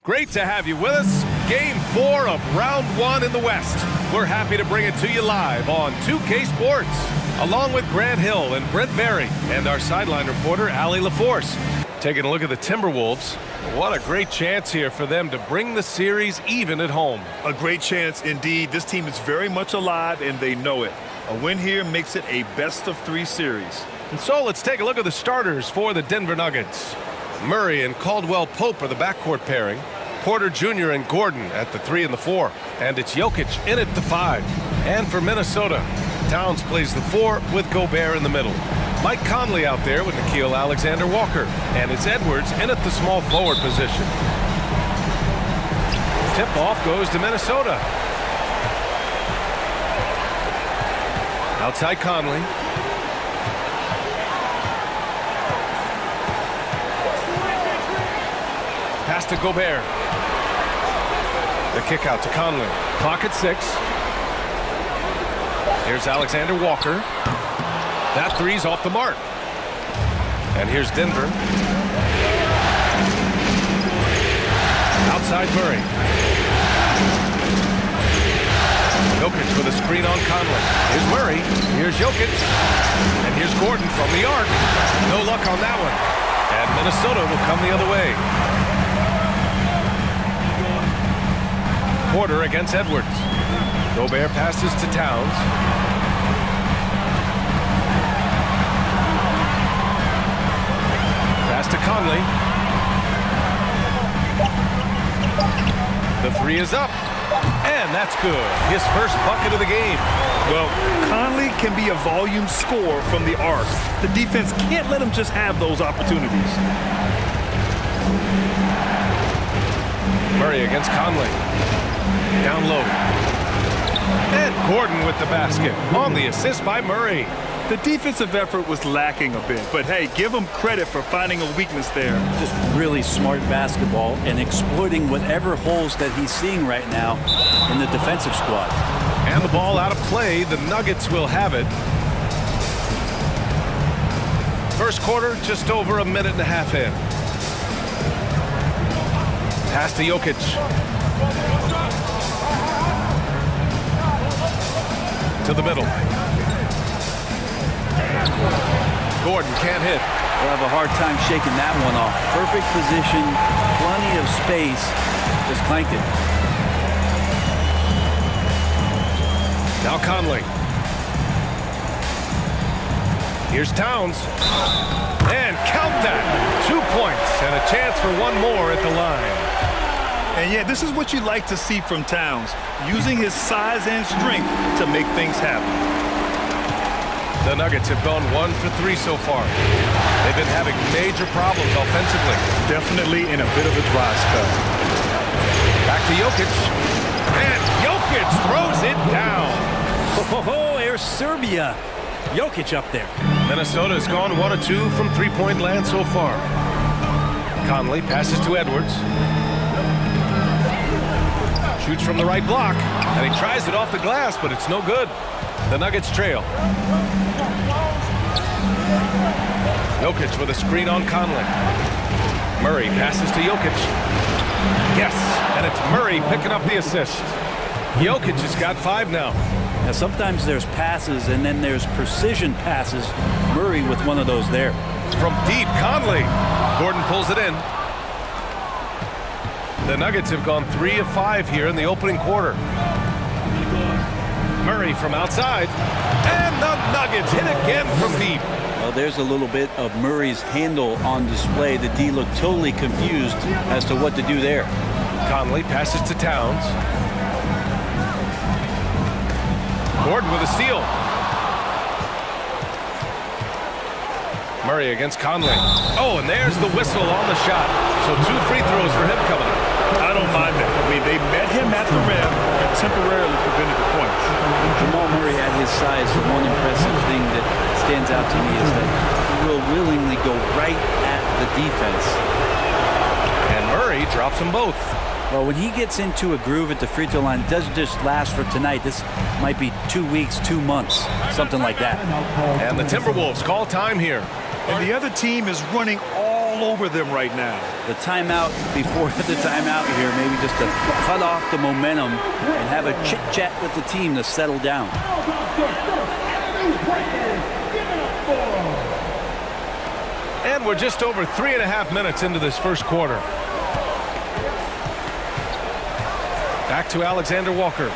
Great to have you with us. Game 4 of round 1 in the West. We're happy to bring it to you live on 2K Sports, along with Grant Hill and Brent Berry and our sideline reporter, Allie LaForce. Taking a look at the Timberwolves. What a great chance here for them to bring the series even at home. A great chance indeed. This team is very much alive, and they know it. A win here makes it a best-of-3 series. And so let's take a look at the starters for the Denver Nuggets. Murray and Caldwell Pope are the backcourt pairing. Porter Jr. and Gordon at the 3 and the 4. And it's Jokic in at the 5. And for Minnesota, Towns plays the 4 with Gobert in the middle. Mike Conley out there with Nickeil Alexander-Walker. And it's Edwards in at the small forward position. Tip-off goes to Minnesota. Outside Conley. Pass to Gobert. The kick out to Conley. Clock at 6. Here's Alexander-Walker. That three's off the mark. And here's Denver. Outside Murray. Jokic with a screen on Conley. Here's Murray. Here's Jokic. And here's Gordon from the arc. No luck on that one. And Minnesota will come the other way. Porter against Edwards. Gobert passes to Towns. Pass to Conley. The 3 is up. And that's good. His first bucket of the game. Well, Conley can be a volume scorer from the arc. The defense can't let him just have those opportunities. Murray against Conley. Down low. And Gordon with the basket on the assist by Murray. The defensive effort was lacking a bit, but hey, give him credit for finding a weakness there. Just really smart basketball and exploiting whatever holes that he's seeing right now in the defensive squad. And the ball out of play. The Nuggets will have it. First quarter, just over a minute and a half in. Pass to Jokic. To the middle. Gordon can't hit. We'll have a hard time shaking that one off. Perfect position, plenty of space. Just clanked it. Now Conley. Here's Towns. And count that. 2 points and a chance for one more at the line. And yeah, this is what you like to see from Towns, using his size and strength to make things happen. The Nuggets have gone 1 for 3 so far. They've been having major problems offensively. Definitely in a bit of a dry spell. Back to Jokic. And Jokic throws it down. Oh, there's Serbia. Jokic up there. Minnesota has gone 1 of 2 from three-point land so far. Conley passes to Edwards. Shoots from the right block, and he tries it off the glass, but it's no good. The Nuggets trail. Jokic with a screen on Conley. Murray passes to Jokic. Yes, and it's Murray picking up the assist. Jokic has got 5 now. Now, sometimes there's passes, and then there's precision passes. Murray with one of those there. From deep, Conley. Gordon pulls it in. The Nuggets have gone 3 of 5 here in the opening quarter. Murray from outside. And the Nuggets hit again from deep. Well, there's a little bit of Murray's handle on display. The D looked totally confused as to what to do there. Conley passes to Towns. Gordon with a steal. Murray against Conley. Oh, and there's the whistle on the shot. So 2 free throws for him coming up. I don't mind that. I mean, they met him at the rim and temporarily prevented the points. Jamal Murray at his size, the one impressive thing that stands out to me is that he will willingly go right at the defense. And Murray drops them both. Well, when he gets into a groove at the free throw line, it doesn't just last for tonight. This might be 2 weeks, 2 months, something like that. And the Timberwolves call time here. And the other team is running all all over them right now. The timeout before the timeout here, maybe just to cut off the momentum and have a chit-chat with the team to settle down. And we're just over 3.5 minutes into this first quarter. Back to Alexander Walker.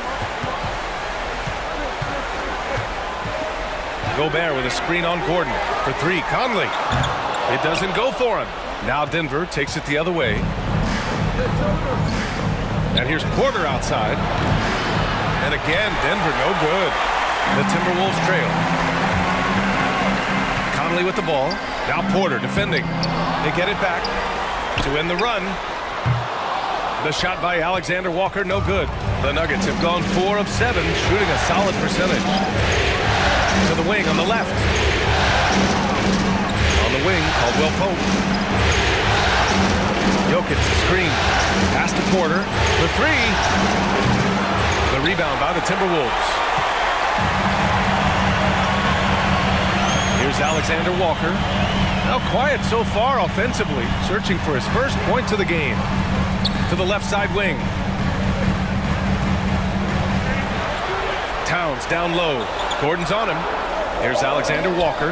Gobert with a screen on Gordon for three. Conley. It doesn't go for him. Now Denver takes it the other way. And here's Porter outside. And again, Denver no good. The Timberwolves trail. Conley with the ball. Now Porter defending. They get it back to end the run. The shot by Alexander Walker, no good. The Nuggets have gone 4 of 7, shooting a solid percentage. To the wing on the left. On the wing, Caldwell Pope. Jokic, the screen. Pass to Porter for three. The rebound by the Timberwolves. Here's Alexander Walker. Now quiet so far offensively, searching for his first points of the game. To the left side wing. Towns down low. Gordon's on him. Here's Alexander Walker.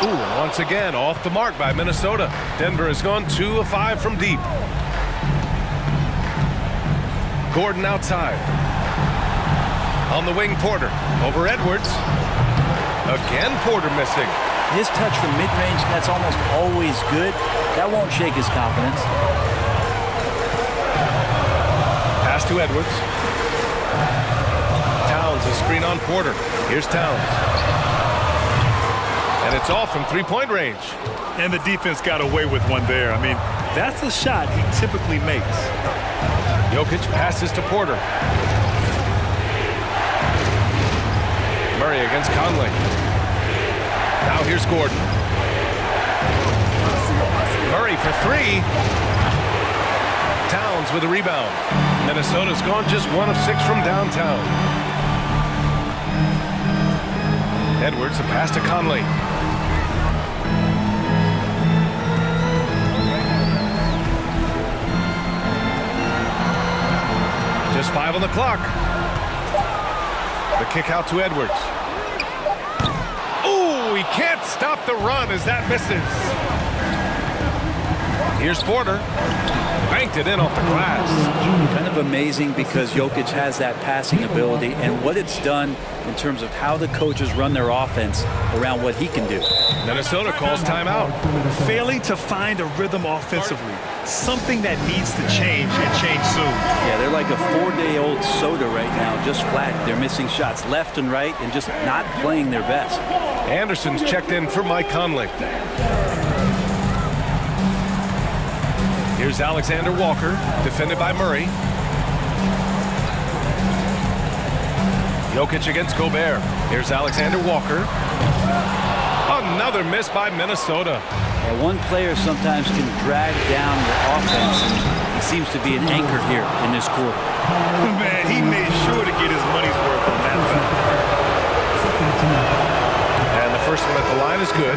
Ooh, and once again off the mark by Minnesota. Denver has gone 2 of 5 from deep. Gordon outside. On the wing, Porter. Over Edwards. Again, Porter missing. His touch from mid-range, that's almost always good. That won't shake his confidence. Pass to Edwards. Towns, a screen on Porter. Here's Towns. And it's off from three-point range. And the defense got away with one there. I mean, that's a shot he typically makes. Jokic passes to Porter. Murray against Conley. Now here's Gordon. Murray for three. Towns with a rebound. Minnesota's gone just 1 of 6 from downtown. Edwards, a pass to Conley. Just 5 on the clock. The kick out to Edwards. Ooh, he can't stop the run as that misses. Here's Porter. Banked it in off the glass. Kind of amazing because Jokic has that passing ability and what it's done in terms of how the coaches run their offense around what he can do. Minnesota calls timeout. Failing to find a rhythm offensively. Something that needs to change and change soon. Yeah, they're like a 4-day-old soda right now, just flat. They're missing shots left and right and just not playing their best. Anderson's checked in for Mike Conley. Here's Alexander Walker, defended by Murray. Jokic against Gobert. Here's Alexander Walker. Another miss by Minnesota. Yeah, one player sometimes can drag down your offense, and he seems to be an anchor here in this quarter. Man, he made sure to get his money's worth on that foul. And the first one at the line is good.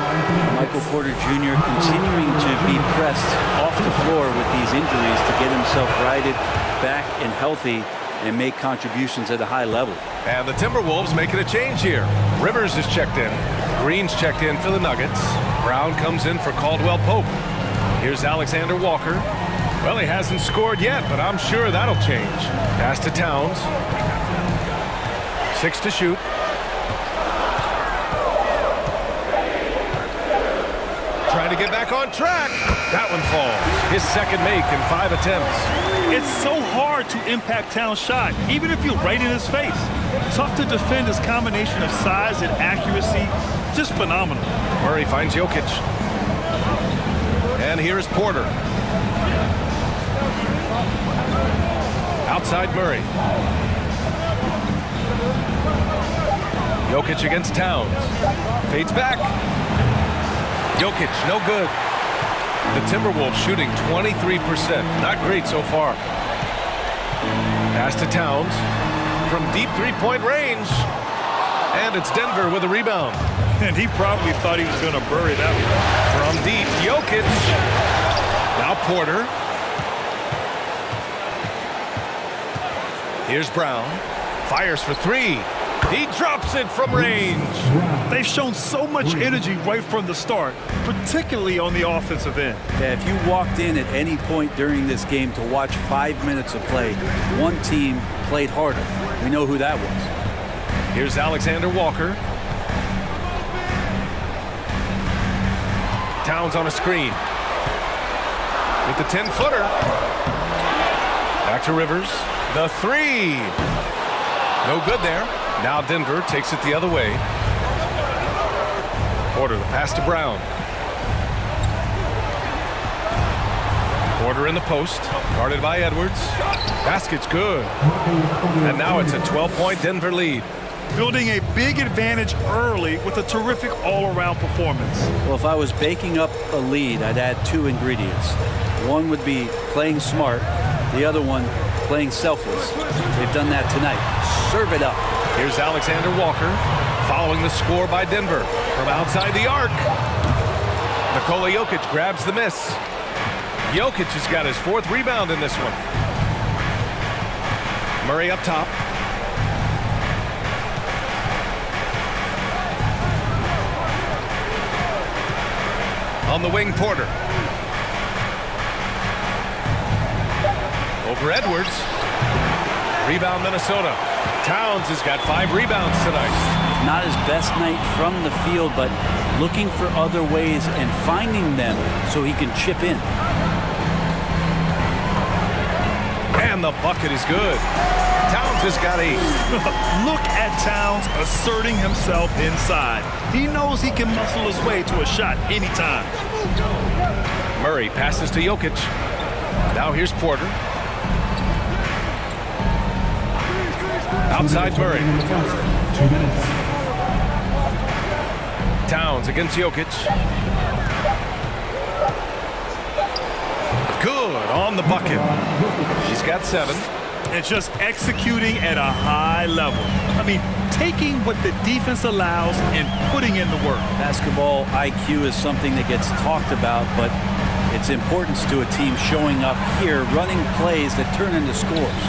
Michael Porter Jr. continuing to be pressed off the floor with these injuries to get himself righted, back and healthy, and make contributions at a high level. And the Timberwolves making a change here. Rivers is checked in. Green's checked in for the Nuggets. Brown comes in for Caldwell Pope. Here's Alexander Walker. Well, he hasn't scored yet, but I'm sure that'll change. Pass to Towns. 6 to shoot. Trying to get back on track. That one falls. His second make in 5 attempts. It's so hard to impact Towns' shot, even if you're right in his face. Tough to defend his combination of size and accuracy. Just phenomenal. Murray finds Jokic. And here's Porter. Outside Murray. Jokic against Towns. Fades back. Jokic, no good. The Timberwolves shooting 23%. Not great so far. Pass to Towns from deep three-point range. And it's Denver with a rebound. And he probably thought he was going to bury that one. From From deep, Jokic. Now Porter. Here's Brown. Fires for three. He drops it from range. They've shown so much energy right from the start, particularly on the offensive end. Yeah, if you walked in at any point during this game to watch 5 minutes of play, one team played harder. We know who that was. Here's Alexander Walker. Towns on a screen. With the 10-footer. Back to Rivers. The three. No good there. Now Denver takes it the other way. Porter, the pass to Brown. Porter in the post. Guarded by Edwards. Basket's good. And now it's a 12-point Denver lead. Building a big advantage early with a terrific all-around performance. Well, if I was baking up a lead, I'd add two ingredients. One would be playing smart. The other one, playing selfless. They've done that tonight. Serve it up. Here's Alexander Walker following the score by Denver from outside the arc. Nikola Jokic grabs the miss. Jokic has got his 4th rebound in this one. Murray up top. On the wing, Porter. Over Edwards. Rebound, Minnesota. Towns has got 5 rebounds tonight. Not his best night from the field, but looking for other ways and finding them so he can chip in. And the bucket is good. Towns has got 8. Look at Towns asserting himself inside. He knows he can muscle his way to a shot anytime. Murray passes to Jokic. Now here's Porter. Outside Murray. 2 minutes. Towns against Jokic. Good on the bucket. She's got 7. And just executing at a high level. I mean, taking what the defense allows and putting in the work. Basketball IQ is something that gets talked about, but its importance to a team showing up here, running plays that turn into scores.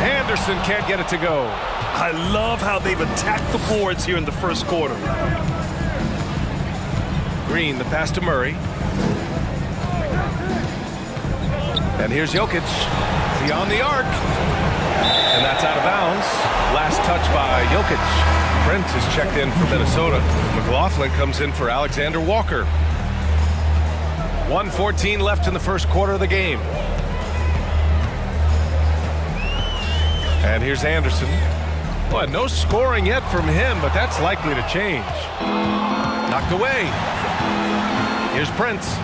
Anderson can't get it to go. I love how they've attacked the boards here in the first quarter. Green, the pass to Murray. And here's Jokic. Beyond the arc. And that's out of bounds. Last touch by Jokic. Prince is checked in for Minnesota. McLaughlin comes in for Alexander Walker. 1:14 left in the first quarter of the game. And here's Anderson. Well, no scoring yet from him, but that's likely to change. Knocked away. Here's Prince.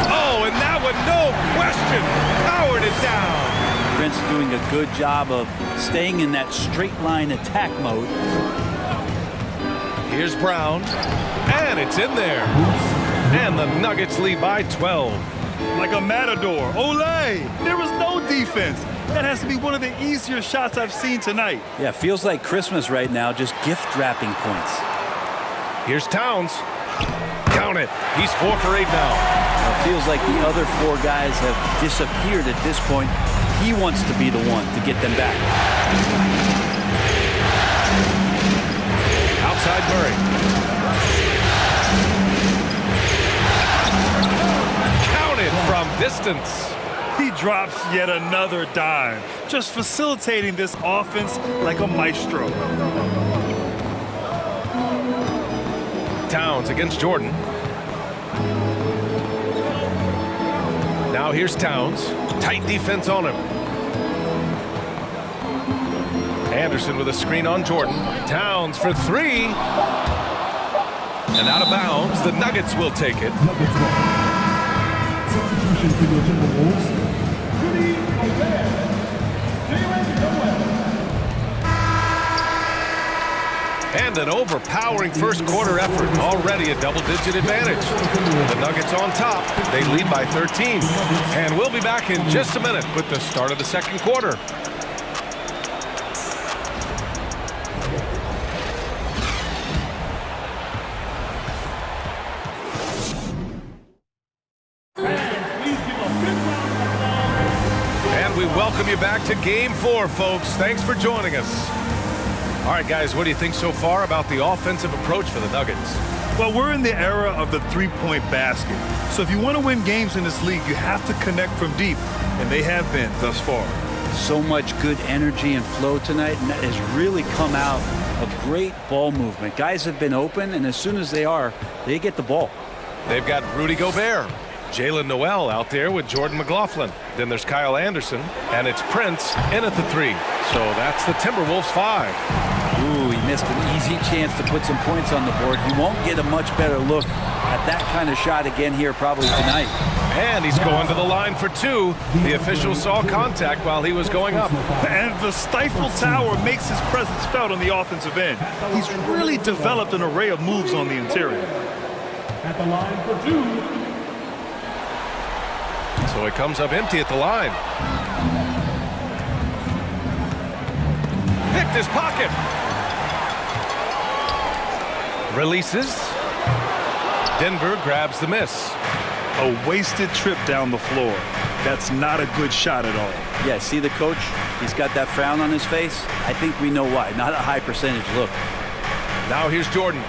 Oh, and that one, no question, powered it down. Prince doing a good job of staying in that straight line attack mode. Here's Brown, and it's in there. And the Nuggets lead by 12. Like a matador. Olé! There was no defense. That has to be one of the easier shots I've seen tonight. Yeah, feels like Christmas right now, just gift wrapping points. Here's Towns. Count it. He's 4 for 8 now. It feels like the other 4 guys have disappeared at this point. He wants to be the one to get them back. Outside Murray. Count it from distance. He drops yet another dime, just facilitating this offense like a maestro. Towns against Jordan. Now here's Towns. Tight defense on him. Anderson with a screen on Jordan. Towns for 3. And out of bounds. The Nuggets will take it. Substitution für die Timberwolves. And an overpowering first quarter effort. Already a double-digit advantage. The Nuggets on top. They lead by 13. And we'll be back in just a minute with the start of the second quarter. welcome you back to Game 4, folks. Thanks for joining us. All right, guys, what do you think so far about the offensive approach for the Nuggets? Well, we're in the era of the three-point basket. So if you want to win games in this league, you have to connect from deep, and they have been thus far. So much good energy and flow tonight, and that has really come out of great ball movement. Guys have been open, and as soon as they get the ball. They've got Rudy Gobert, Jalen Noel out there with Jordan McLaughlin. Then there's Kyle Anderson, and it's Prince in at the 3. So that's the Timberwolves 5. Ooh, he missed an easy chance to put some points on the board. He won't get a much better look at that kind of shot again here probably tonight. And he's going to the line for 2. The official saw contact while he was going up. And the Stifle Tower makes his presence felt on the offensive end. He's really developed an array of moves on the interior. At the line for 2. So it comes up empty at the line. Picked his pocket. Releases. Denver grabs the miss. A wasted trip down the floor. That's not a good shot at all. Yeah, see the coach? He's got that frown on his face. I think we know why. Not a high percentage look. Now here's Jordan.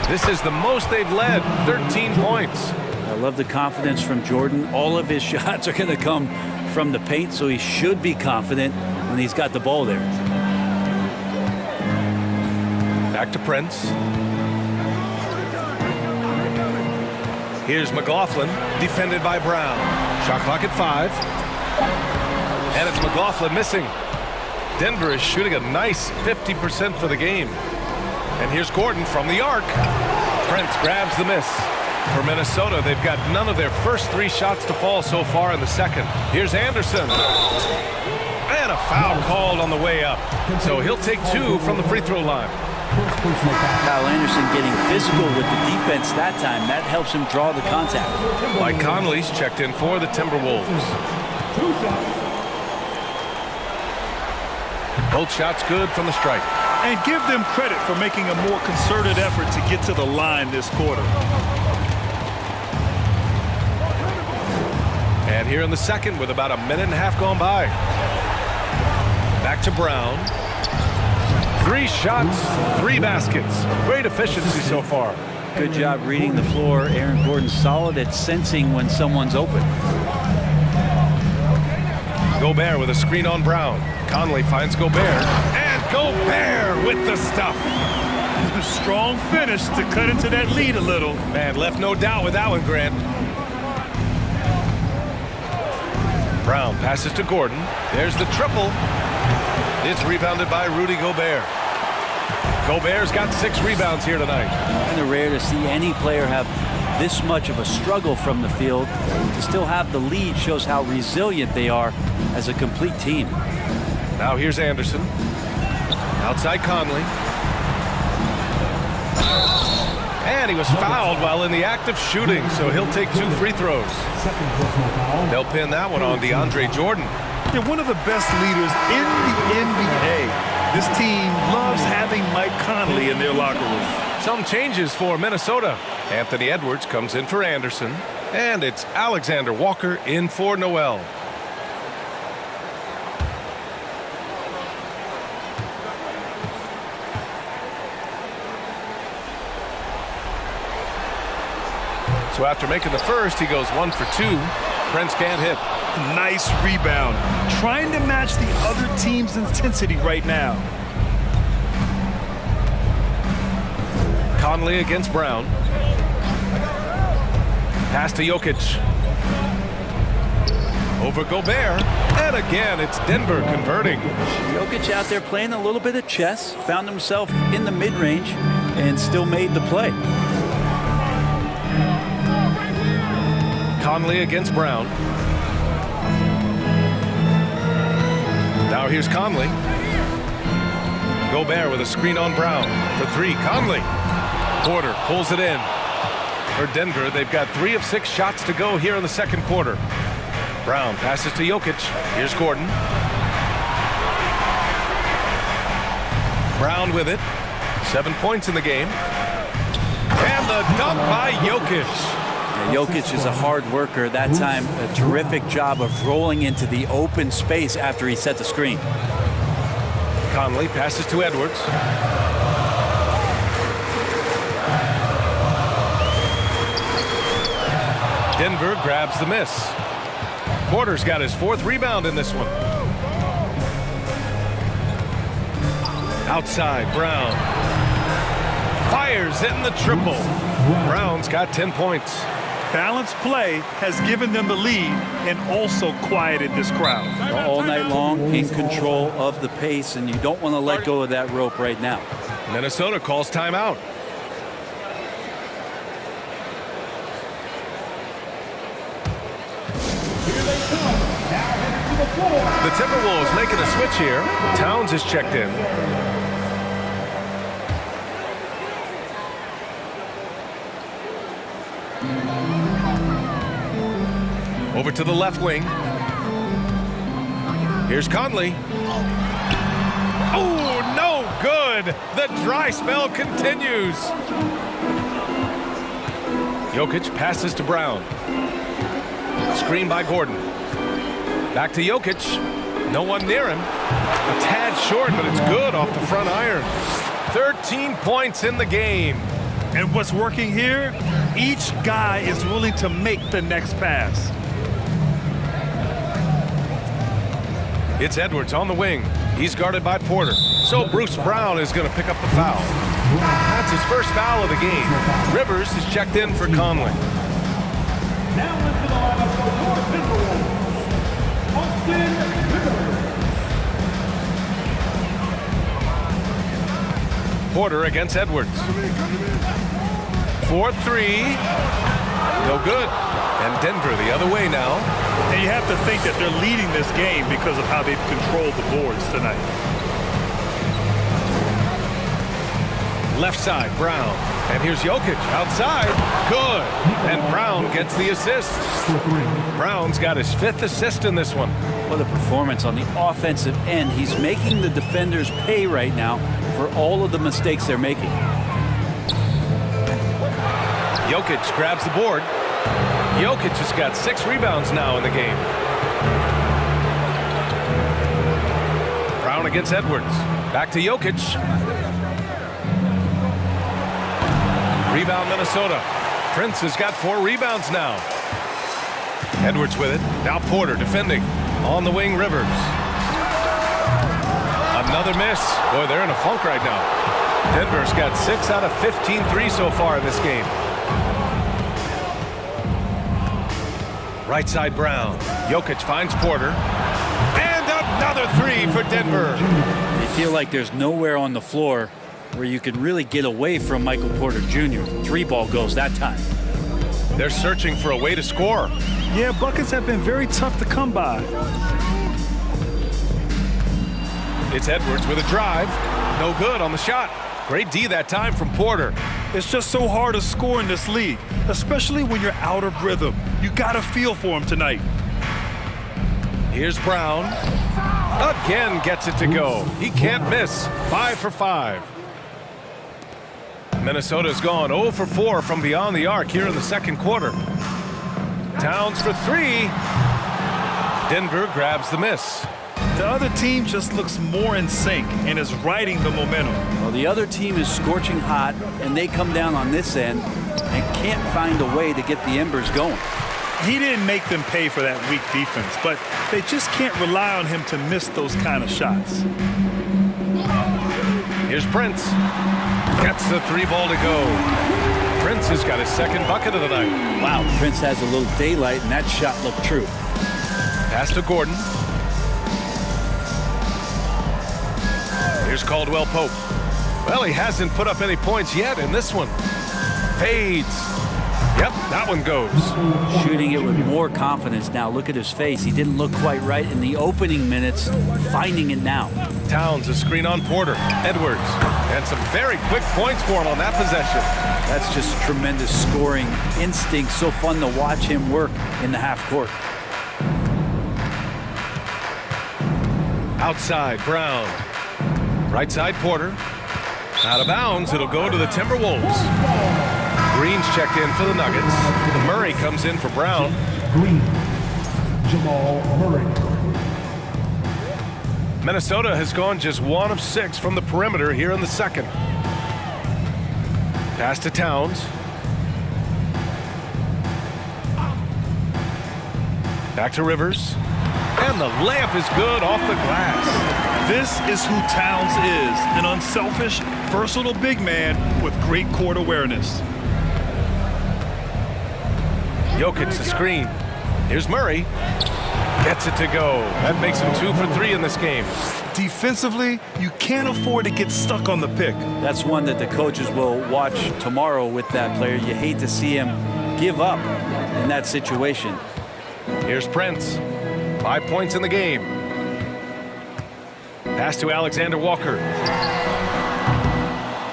This is the most they've led, 13 points. I love the confidence from Jordan. All of his shots are going to come from the paint, so he should be confident when he's got the ball there. Back to Prince. Here's McLaughlin, defended by Brown. Shot clock at 5. And it's McLaughlin missing. Denver is shooting a nice 50% for the game. And here's Gordon from the arc. Prince grabs the miss. For Minnesota, they've got none of their first 3 shots to fall so far in the second. Here's Anderson. And a foul called on the way up. So he'll take 2 from the free throw line. Kyle Anderson getting physical with the defense that time. That helps him draw the contact. Mike Conley's checked in for the Timberwolves. 2 shots. Both shots good from the stripe. And give them credit for making a more concerted effort to get to the line this quarter. And here in the second with about a minute and a half gone by. Back to Brown. 3 shots, 3 baskets. Great efficiency so far. Good job reading the floor. Aaron Gordon solid at sensing when someone's open. Gobert with a screen on Brown. Conley finds Gobert. And Gobert with the stuff. A strong finish to cut into that lead a little. Man, left no doubt with that one, Grant. Brown passes to Gordon. There's the triple. It's rebounded by Rudy Gobert. Gobert's got 6 rebounds here tonight. Kind of rare to see any player have this much of a struggle from the field. To still have the lead shows how resilient they are as a complete team. Now here's Anderson. Outside Conley. And he was fouled while in the act of shooting, so he'll take 2 free throws. Second personal foul. They'll pin that one on DeAndre Jordan. You're one of the best leaders in the NBA. This team loves having Mike Conley in their locker room. Some changes for Minnesota. Anthony Edwards comes in for Anderson. And it's Alexander Walker in for Noel. So after making the first, he goes 1 for 2. Prince can't hit. Nice rebound. Trying to match the other team's intensity right now. Conley against Brown. Pass to Jokic. Over Gobert. And again, it's Denver converting. Jokic out there playing a little bit of chess. Found himself in the mid-range and still made the play. Conley against Brown. Now here's Conley. Gobert with a screen on Brown for 3. Conley. Porter pulls it in. For Denver, they've got 3 of 6 shots to go here in the second quarter. Brown passes to Jokic. Here's Gordon. Brown with it. 7 points in the game. And the dunk by Jokic. Jokic is a hard worker. That time, a terrific job of rolling into the open space after he set the screen. Conley passes to Edwards. Denver grabs the miss. Porter's got his 4th rebound in this one. Outside, Brown. Fires in the triple. Brown's got 10 points. Balanced play has given them the lead and also quieted this crowd. All night long, in control of the pace, and you don't want to let go of that rope right now. Minnesota calls timeout. The Timberwolves making a switch here. Towns is checked in. Over to the left wing. Here's Conley. Oh, no good. The dry spell continues. Jokic passes to Brown. Screen by Gordon. Back to Jokic. No one near him. A tad short, but it's good off the front iron. 13 points in the game. And what's working here? Each guy is willing to make the next pass. It's Edwards on the wing. He's guarded by Porter. So Bruce Brown is going to pick up the foul. That's his first foul of the game. Rivers is checked in for Conley. Now into the lineup for your Timberwolves, Austin Rivers. Porter against Edwards. 4-3. No good. And Denver the other way now. And you have to think that they're leading this game because of how they've controlled the boards tonight. Left side, Brown. And here's Jokic outside. Good. And Brown gets the assist. Brown's got his 5th assist in this one. What a performance on the offensive end. He's making the defenders pay right now for all of the mistakes they're making. Jokic grabs the board. Jokic has got 6 rebounds now in the game. Brown against Edwards. Back to Jokic. Rebound Minnesota. Prince has got 4 rebounds now. Edwards with it. Now Porter defending. On the wing, Rivers. Another miss. Boy, they're in a funk right now. Denver's got 6 out of 15 threes so far in this game. Right side, Brown. Jokic finds Porter. And another 3 for Denver. You feel like there's nowhere on the floor where you can really get away from Michael Porter Jr. 3-ball goes that time. They're searching for a way to score. Yeah, buckets have been very tough to come by. It's Edwards with a drive. No good on the shot. Great D that time from Porter. It's just so hard to score in this league, especially when you're out of rhythm. You got to feel for him tonight. Here's Brown. Again gets it to go. He can't miss. 5 for 5. Minnesota's gone 0 for 4 from beyond the arc here in the second quarter. Towns for 3. Denver grabs the miss. The other team just looks more in sync and is riding the momentum. Well, the other team is scorching hot, and they come down on this end and can't find a way to get the embers going. He didn't make them pay for that weak defense, but they just can't rely on him to miss those kind of shots. Here's Prince. Gets the 3-ball to go. Prince has got his 2nd bucket of the night. Wow, Prince has a little daylight, and that shot looked true. Pass to Gordon. Here's Caldwell Pope. Well, he hasn't put up any points yet in this one. Fades. Yep, that one goes. Shooting it with more confidence now. Look at his face. He didn't look quite right in the opening minutes. Finding it now. Towns a screen on Porter. Edwards. And some very quick points for him on that possession. That's just tremendous scoring instinct. So fun to watch him work in the half court. Outside, Brown. Right side, Porter. Out of bounds, it'll go to the Timberwolves. Green's checked in for the Nuggets. Murray comes in for Brown. Green. Jamal Murray. Minnesota has gone just 1 of 6 from the perimeter here in the second. Pass to Towns. Back to Rivers. And the layup is good off the glass. This is who Towns is, an unselfish, versatile big man with great court awareness. Jokic the screen. Here's Murray. Gets it to go. That makes him 2 for 3 in this game. Defensively, you can't afford to get stuck on the pick. That's one that the coaches will watch tomorrow with that player. You hate to see him give up in that situation. Here's Prince. 5 points in the game. Pass to Alexander Walker.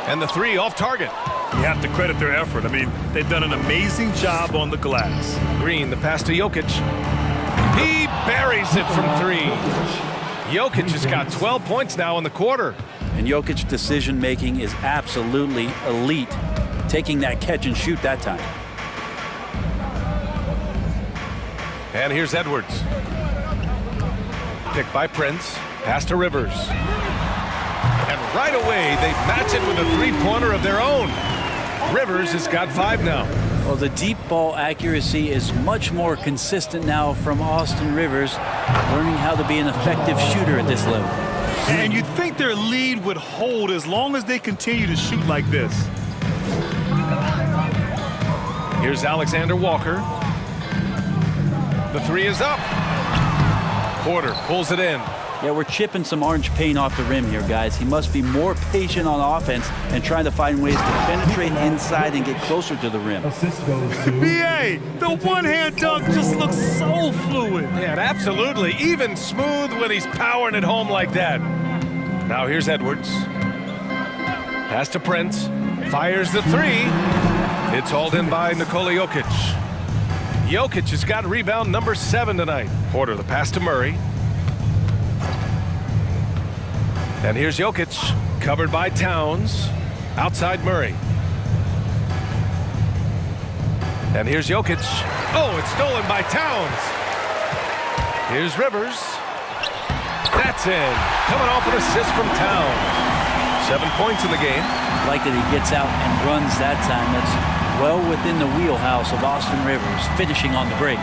And the 3 off target. You have to credit their effort. I mean, they've done an amazing job on the glass. Green, the pass to Jokic. He buries it from 3. Jokic has got 12 points now in the quarter. And Jokic's decision-making is absolutely elite, taking that catch and shoot that time. And here's Edwards. Picked by Prince. Pass to Rivers. And right away, they match it with a three-pointer of their own. Rivers has got 5 now. Well, the deep ball accuracy is much more consistent now from Austin Rivers, learning how to be an effective shooter at this level. And you'd think their lead would hold as long as they continue to shoot like this. Here's Alexander Walker. The 3 is up. Porter pulls it in. Yeah, we're chipping some orange paint off the rim here, guys. He must be more patient on offense and trying to find ways to penetrate inside and get closer to the rim. Assist goes to BA, the one-hand dunk just looks so fluid. Yeah, absolutely. Even smooth when he's powering it home like that. Now here's Edwards. Pass to Prince. Fires the 3. It's hauled in by Nikola Jokic. Jokic has got rebound number 7 tonight. Porter, the pass to Murray. And here's Jokic, covered by Towns. Outside Murray. And here's Jokic. Oh, it's stolen by Towns. Here's Rivers. That's in. Coming off an assist from Towns. 7 points in the game. Like that he gets out and runs that time. That's well within the wheelhouse of Austin Rivers, finishing on the break.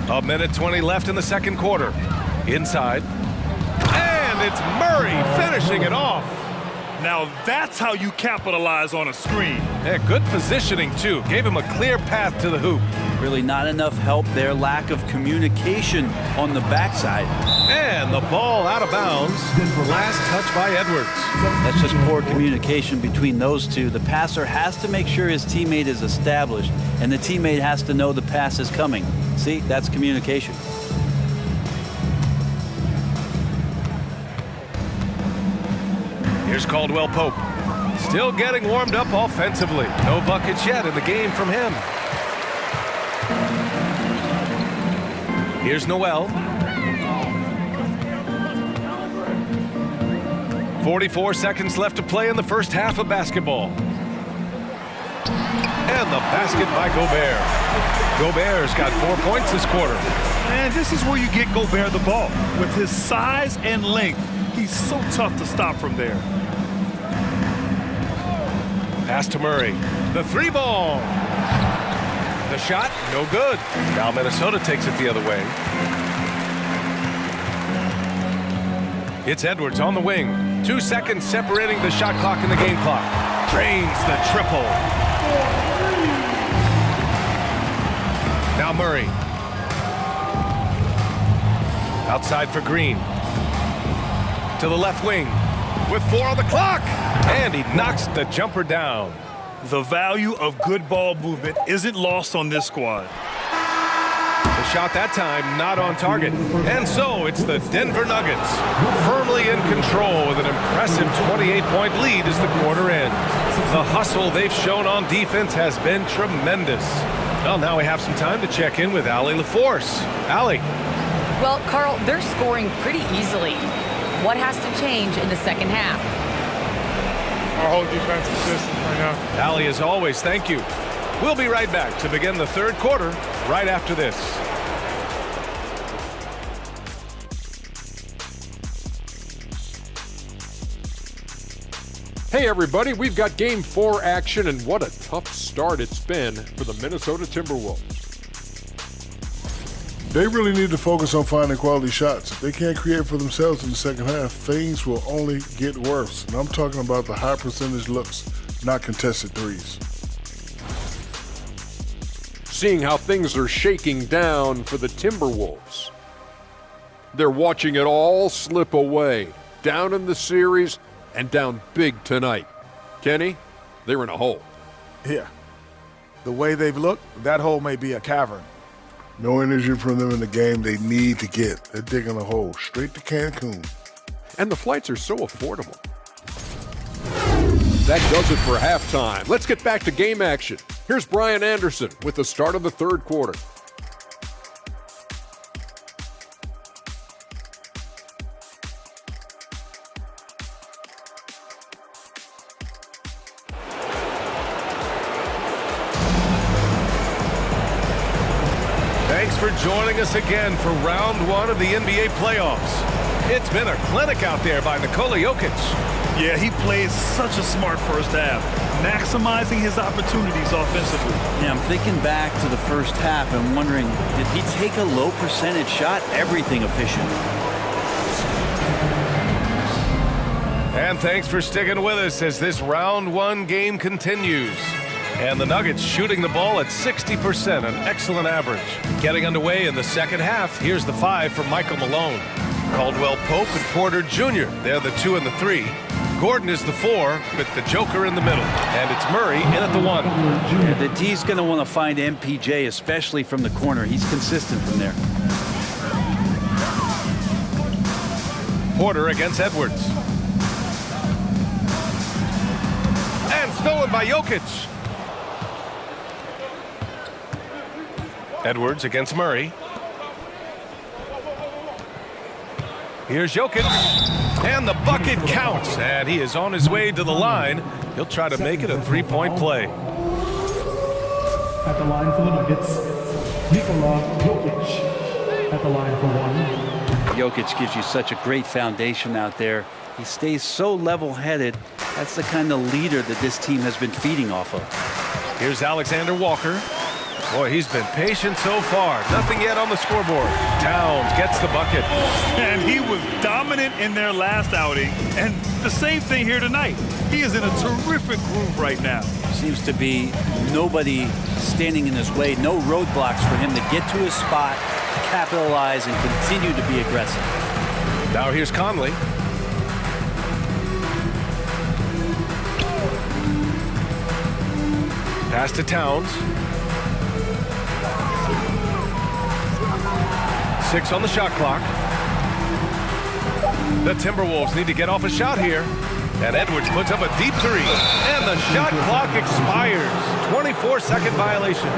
A minute 20 left in the second quarter. Inside. And it's Murray finishing it off. Now that's how you capitalize on a screen. Yeah, good positioning, too. Gave him a clear path to the hoop. Really not enough help there. Lack of communication on the backside. And the ball out of bounds. Last touch by Edwards. That's just poor communication between those two. The passer has to make sure his teammate is established, and the teammate has to know the pass is coming. See, that's communication. Here's Caldwell Pope. Still getting warmed up offensively. No buckets yet in the game from him. Here's Noel. 44 seconds left to play in the first half of basketball. And the basket by Gobert. Gobert's got 4 points this quarter. And this is where you get Gobert the ball. With his size and length, he's so tough to stop from there. Pass to Murray. The 3 ball. The shot, no good. Now Minnesota takes it the other way. It's Edwards on the wing. 2 seconds separating the shot clock and the game clock. Drains the triple. Now Murray. Outside for Green. To the left wing. With 4 on the clock. And he knocks the jumper down. The value of good ball movement isn't lost on this squad. The shot that time not on target. And so it's the Denver Nuggets firmly in control with an impressive 28-point lead as the quarter ends. The hustle they've shown on defense has been tremendous. Well, now we have some time to check in with Allie LaForce. Allie. Well, Carl, they're scoring pretty easily. What has to change in the second half? our whole defensive system right now. Ali, as always, thank you. We'll be right back to begin the third quarter right after this. Hey everybody, we've got Game 4 action, and what a tough start it's been for the Minnesota Timberwolves. They really need to focus on finding quality shots. If they can't create for themselves in the second half, things will only get worse. And I'm talking about the high percentage looks, not contested threes. Seeing how things are shaking down for the Timberwolves. They're watching it all slip away, down in the series and down big tonight. Kenny, they're in a hole. Yeah. The way they've looked, that hole may be a cavern. No energy from them in the game they need to get. They're digging a hole straight to Cancun. And the flights are so affordable. That does it for halftime. Let's get back to game action. Here's Brian Anderson with the start of the third quarter. Thanks for joining us again for round one of the NBA playoffs. It's been a clinic out there by Nikola Jokic. Yeah, he played such a smart first half, maximizing his opportunities offensively. Yeah, I'm thinking back to the first half and wondering, did he take a low percentage shot? Everything efficient. And thanks for sticking with us as this round one game continues. And the Nuggets shooting the ball at 60%, an excellent average. Getting underway in the second half, here's the 5 from Michael Malone. Caldwell Pope and Porter Jr., they're the 2 and the 3. Gordon is the 4 with the Joker in the middle. And it's Murray in at the 1. Yeah, the D's going to want to find MPJ, especially from the corner. He's consistent from there. Porter against Edwards. And stolen by Jokic. Edwards against Murray. Here's Jokic. And the bucket counts. And he is on his way to the line. He'll try to make it a three-point play. At the line for the Nuggets, Nikola Jokic. At the line for 1. Jokic gives you such a great foundation out there. He stays so level-headed. That's the kind of leader that this team has been feeding off of. Here's Alexander Walker. Boy, he's been patient so far. Nothing yet on the scoreboard. Towns gets the bucket. And he was dominant in their last outing. And the same thing here tonight. He is in a terrific groove right now. Seems to be nobody standing in his way. No roadblocks for him to get to his spot, capitalize, and continue to be aggressive. Now here's Conley. Pass to Towns. 6 on the shot clock. The Timberwolves need to get off a shot here. And Edwards puts up a deep 3. And the shot clock expires. 24-second violation.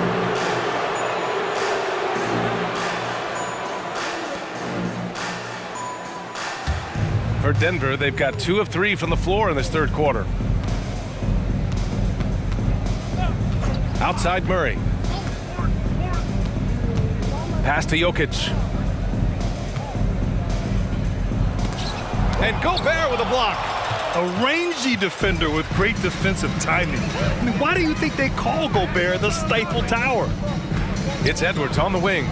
For Denver, they've got 2 of 3 from the floor in this third quarter. Outside Murray. Pass to Jokic. And Gobert with a block. A rangy defender with great defensive timing. I mean, why do you think they call Gobert the Stifle Tower? It's Edwards on the wing.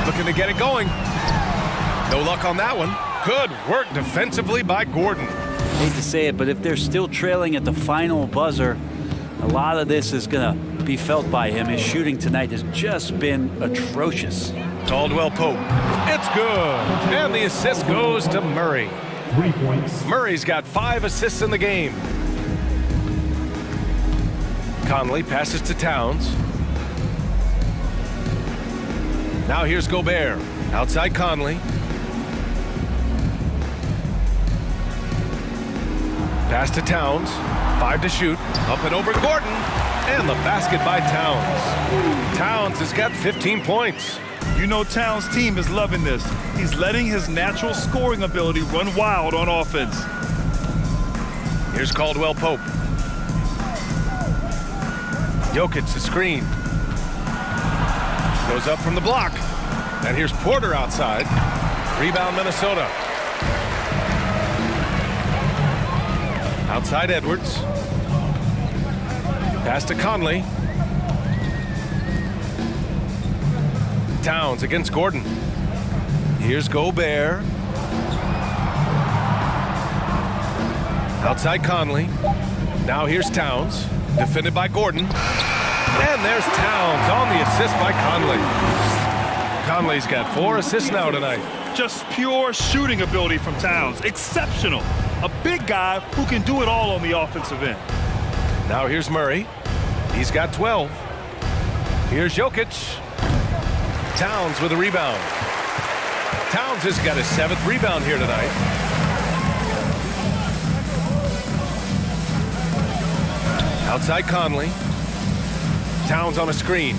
Looking to get it going. No luck on that one. Good work defensively by Gordon. Hate to say it, but if they're still trailing at the final buzzer, a lot of this is going to be felt by him. His shooting tonight has just been atrocious. Caldwell Pope. It's good. And the assist goes to Murray. 3 points. Murray's got 5 assists in the game. Conley passes to Towns. Now here's Gobert. Outside Conley. Pass to Towns. 5 to shoot. Up and over Gordon. And the basket by Towns. Towns has got 15 points. You know Towns' team is loving this. He's letting his natural scoring ability run wild on offense. Here's Caldwell Pope. Jokic, the screen. Goes up from the block. And here's Porter outside. Rebound, Minnesota. Outside Edwards. Pass to Conley. Towns against Gordon. Here's Gobert. Outside Conley. Now here's Towns. Defended by Gordon. And there's Towns on the assist by Conley. Conley's got 4 assists now tonight. Just pure shooting ability from Towns. Exceptional. A big guy who can do it all on the offensive end. Now here's Murray. He's got 12. Here's Jokic. Towns with a rebound. Towns has got his 7th rebound here tonight. Outside Conley. Towns on a screen.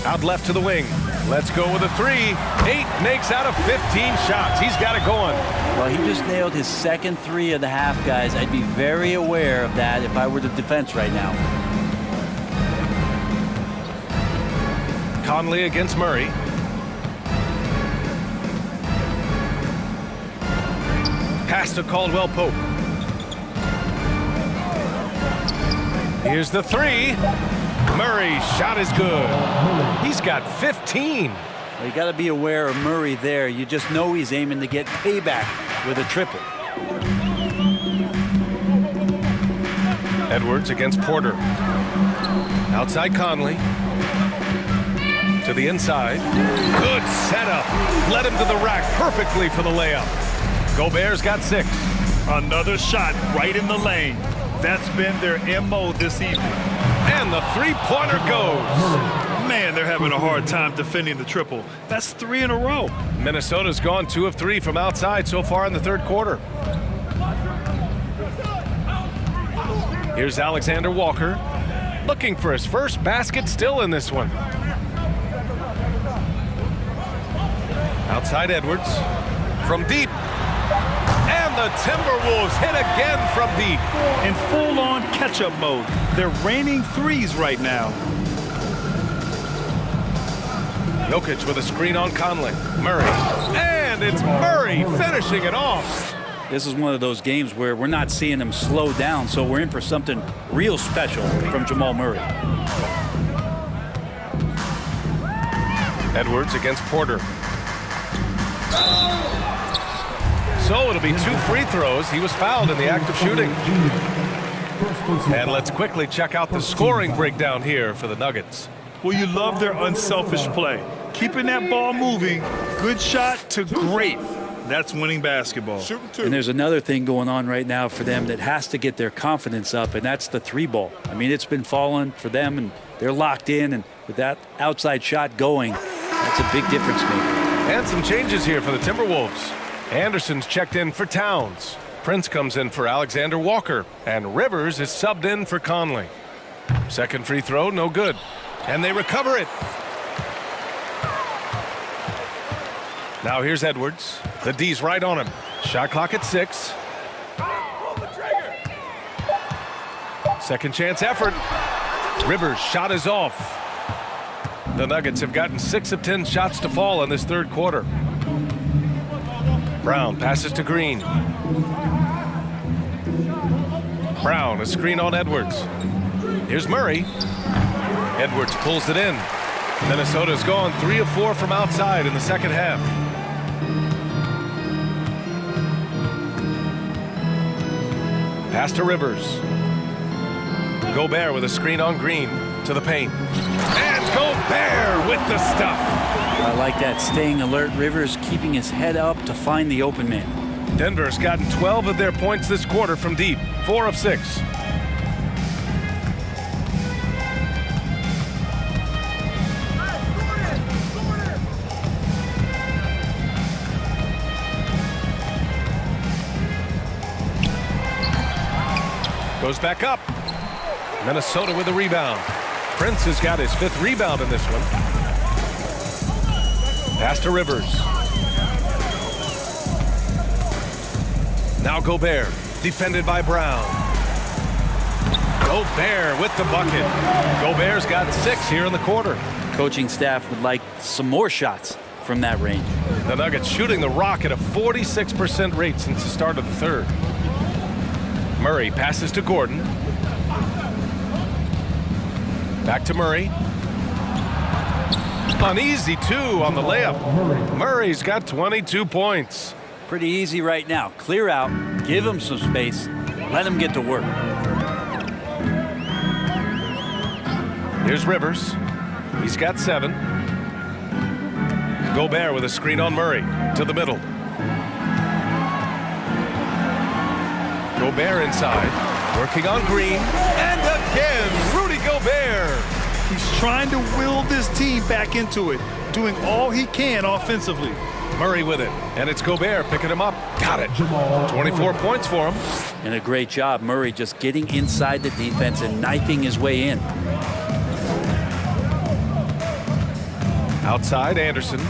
Out left to the wing. Let's go with a 3. 8 makes out of 15 shots. He's got it going. Well, he just nailed his second 3 of the half, guys. I'd be very aware of that if I were the defense right now. Conley against Murray. Pass to Caldwell Pope. Here's the 3. Murray's shot is good. He's got 15. Well, you got to be aware of Murray there. You just know he's aiming to get payback with a triple. Edwards against Porter. Outside Conley. To the inside. Good setup. Led him to the rack perfectly for the layup. Gobert's got 6. Another shot right in the lane. That's been their MO this evening. And the 3-pointer goes. Man, they're having a hard time defending the triple. That's 3 in a row. Minnesota's gone 2 of 3 from outside so far in the 3rd quarter. Here's Alexander Walker. Looking for his first basket still in this one. Outside Edwards. From deep. And the Timberwolves hit again from deep. In full-on catch-up mode. They're raining 3s right now. Jokic with a screen on Conley. Murray. And it's Murray finishing it off. This is one of those games where we're not seeing him slow down, so we're in for something real special from Jamal Murray. Edwards against Porter. So it'll be 2 free throws. He was fouled in the act of shooting. And let's quickly check out the scoring breakdown here for the Nuggets. Well, you love their unselfish play. Keeping that ball moving, good shot to great. That's winning basketball. And there's another thing going on right now for them that has to get their confidence up, and that's the 3 ball. I mean, it's been falling for them, and they're locked in, and with that outside shot going, that's a big difference maker. And some changes here for the Timberwolves. Anderson's checked in for Towns. Prince comes in for Alexander Walker. And Rivers is subbed in for Conley. Second free throw, no good. And they recover it. Now here's Edwards. The D's right on him. Shot clock at 6. Second chance effort. Rivers' shot is off. The Nuggets have gotten 6 of 10 shots to fall in this 3rd quarter. Brown passes to Green. Brown, a screen on Edwards. Here's Murray. Edwards pulls it in. Minnesota's gone 3 of 4 from outside in the 2nd half. Pass to Rivers. Gobert with a screen on Green to the paint. And Gobert with the stuff. I like that, staying alert. Rivers keeping his head up to find the open man. Denver's gotten 12 of their points this quarter from deep. 4 of 6. Goes back up. Minnesota with a rebound. Prince has got his 5th rebound in this one. Pass to Rivers. Now Gobert, defended by Brown. Gobert with the bucket. Gobert's got 6 here in the quarter. Coaching staff would like some more shots from that range. The Nuggets shooting the rock at a 46% rate since the start of the third. Murray passes to Gordon. Back to Murray. Uneasy two on the layup. Murray's got 22 points. Pretty easy right now. Clear out, give him some space, let him get to work. Here's Rivers. He's got 7. Gobert with a screen on Murray to the middle. Gobert inside, working on Green, and again, Rudy Gobert. He's trying to will this team back into it, doing all he can offensively. Murray with it, and it's Gobert picking him up. Got it. 24 points for him. And a great job, Murray just getting inside the defense and knifing his way in. Outside, Anderson.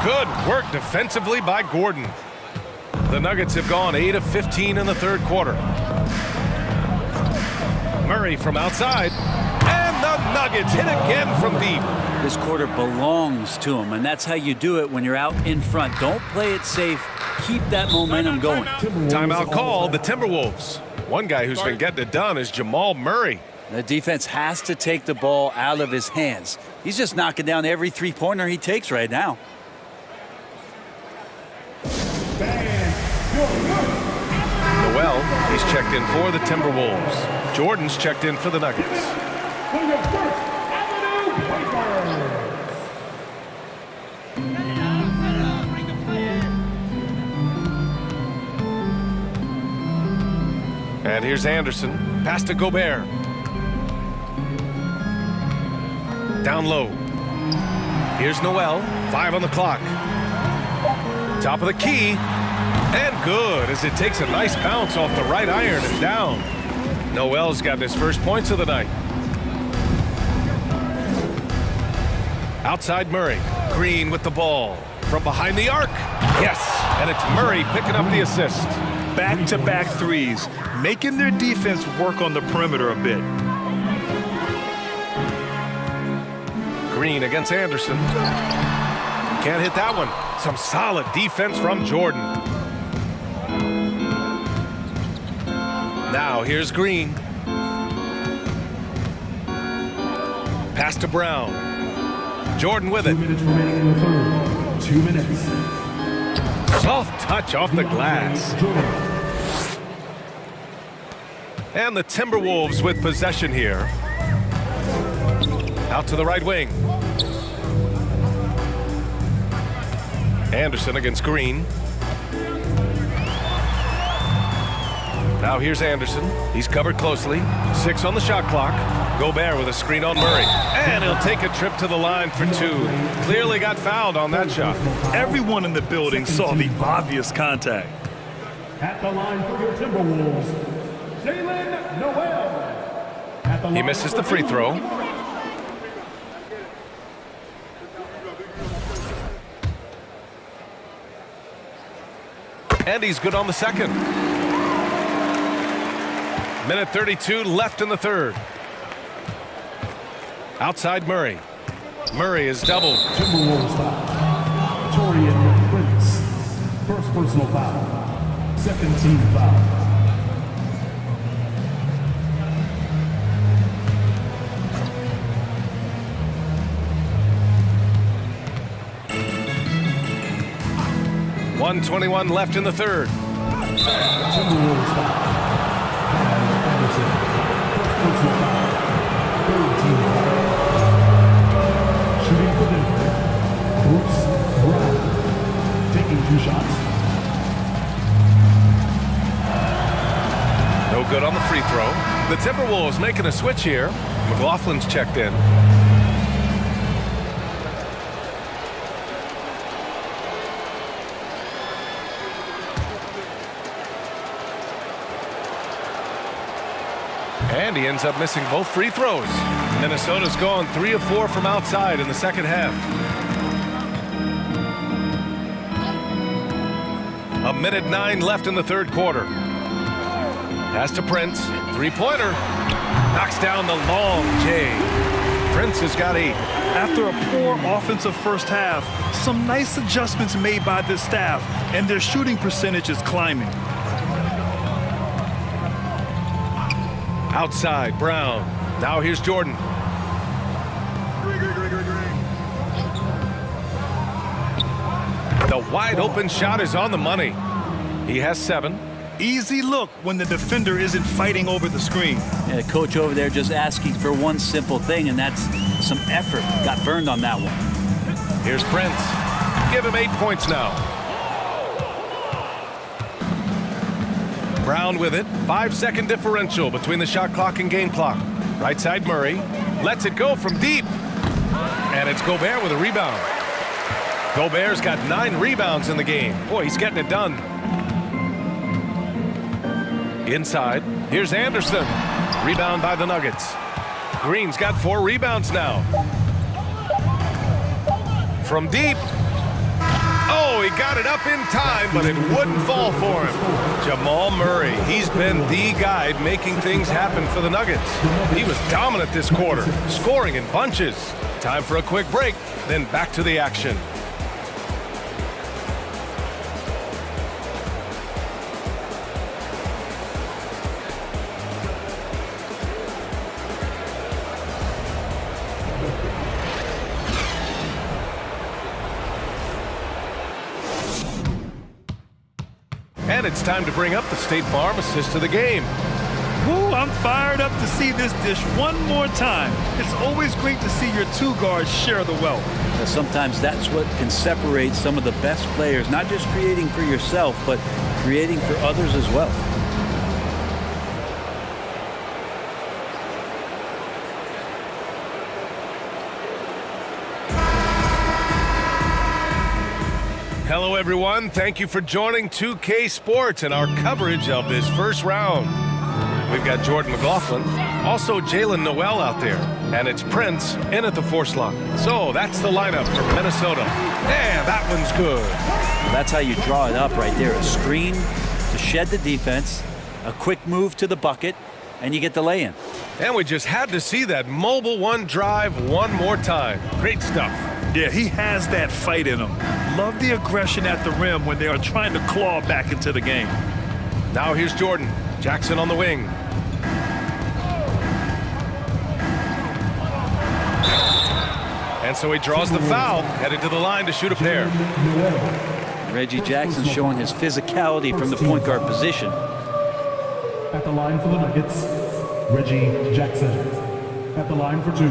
Good work defensively by Gordon. The Nuggets have gone 8 of 15 in the third quarter. Murray from outside, and the Nuggets hit again from deep. This quarter belongs to him, and that's how you do it when you're out in front. Don't play it safe. Keep that momentum going. Timeout called the Timberwolves. One guy who's been getting it done is Jamal Murray. The defense has to take the ball out of his hands. He's just knocking down every three-pointer he takes right now. Noel, he's checked in for the Timberwolves. Jordan's checked in for the Nuggets. And here's Anderson. Pass to Gobert. Down low. Here's Noel. 5 on the clock. Top of the key. And good as it takes a nice bounce off the right iron and down. Noel's got his first points of the night. Outside Murray. Green with the ball. From behind the arc. Yes. And it's Murray picking up the assist. Back-to-back threes, making their defense work on the perimeter a bit. Green against Anderson. Can't hit that one. Some solid defense from Jordan. Now here's Green. Pass to Brown. Jordan with it. 2 minutes remaining in the third. 2 minutes. Soft touch off the glass. And the Timberwolves with possession here. Out to the right wing. Anderson against Green. Now here's Anderson. He's covered closely. 6 on the shot clock. Gobert with a screen on Murray. And he'll take a trip to the line for 2. Clearly got fouled on that shot. Everyone in the building saw the obvious contact. At the line for your Timberwolves, Jalen Noel. At the He line misses for the free throw. And he's good on the second. Minute 32 left in the third. Outside Murray. Murray is doubled. Timberwolves foul. Torian Prince. First personal foul. Second team foul. .121 left in the third. Timberwolves foul. Anderson. First personal foul. Third team foul. Shooting for Denver. Bruce Brown. Taking 2 shots. No good on the free throw. The Timberwolves making a switch here. McLaughlin's checked in. And he ends up missing both free throws. Minnesota's gone 3 of 4 from outside in the second half. A minute 9 left in the third quarter. Pass to Prince. Three-pointer. Knocks down the long J. Prince has got 8. After a poor offensive first half, some nice adjustments made by this staff, and their shooting percentage is climbing. Outside, Brown. Now here's Jordan. The wide open shot is on the money. He has 7. Easy look when the defender isn't fighting over the screen. Yeah, the coach over there just asking for one simple thing, and that's some effort. Got burned on that one. Here's Prince. Give him 8 points now. Brown with it. 5-second differential between the shot clock and game clock. Right side Murray. Lets it go from deep. And it's Gobert with a rebound. Gobert's got 9 rebounds in the game. Boy, he's getting it done. Inside, here's Anderson. Rebound by the Nuggets. Green's got 4 rebounds now. From deep. Oh, he got it up in time, but it wouldn't fall for him. Jamal Murray, he's been the guy making things happen for the Nuggets. He was dominant this quarter, scoring in bunches. Time for a quick break, then back to the action. And it's time to bring up the State Farm assist to the game. Woo, I'm fired up to see this dish one more time. It's always great to see your 2 guards share the wealth. Sometimes that's what can separate some of the best players, not just creating for yourself, but creating for others as well. Hello, everyone. Thank you for joining 2K Sports and our coverage of this first round. We've got Jordan McLaughlin, also Jalen Noel out there, and it's Prince in at the 4 slot. So that's the lineup for Minnesota. And that one's good. That's how you draw it up right there. A screen to shed the defense, a quick move to the bucket, and you get the lay-in. And we just had to see that mobile 1 drive one more time. Great stuff. Yeah, he has that fight in him. Love the aggression at the rim when they are trying to claw back into the game. Now here's Jordan. Jackson on the wing. And so he draws the foul, headed to the line to shoot a pair. Reggie Jackson showing his physicality from the point guard position. At the line for the Nuggets, Reggie Jackson. At the line for 2.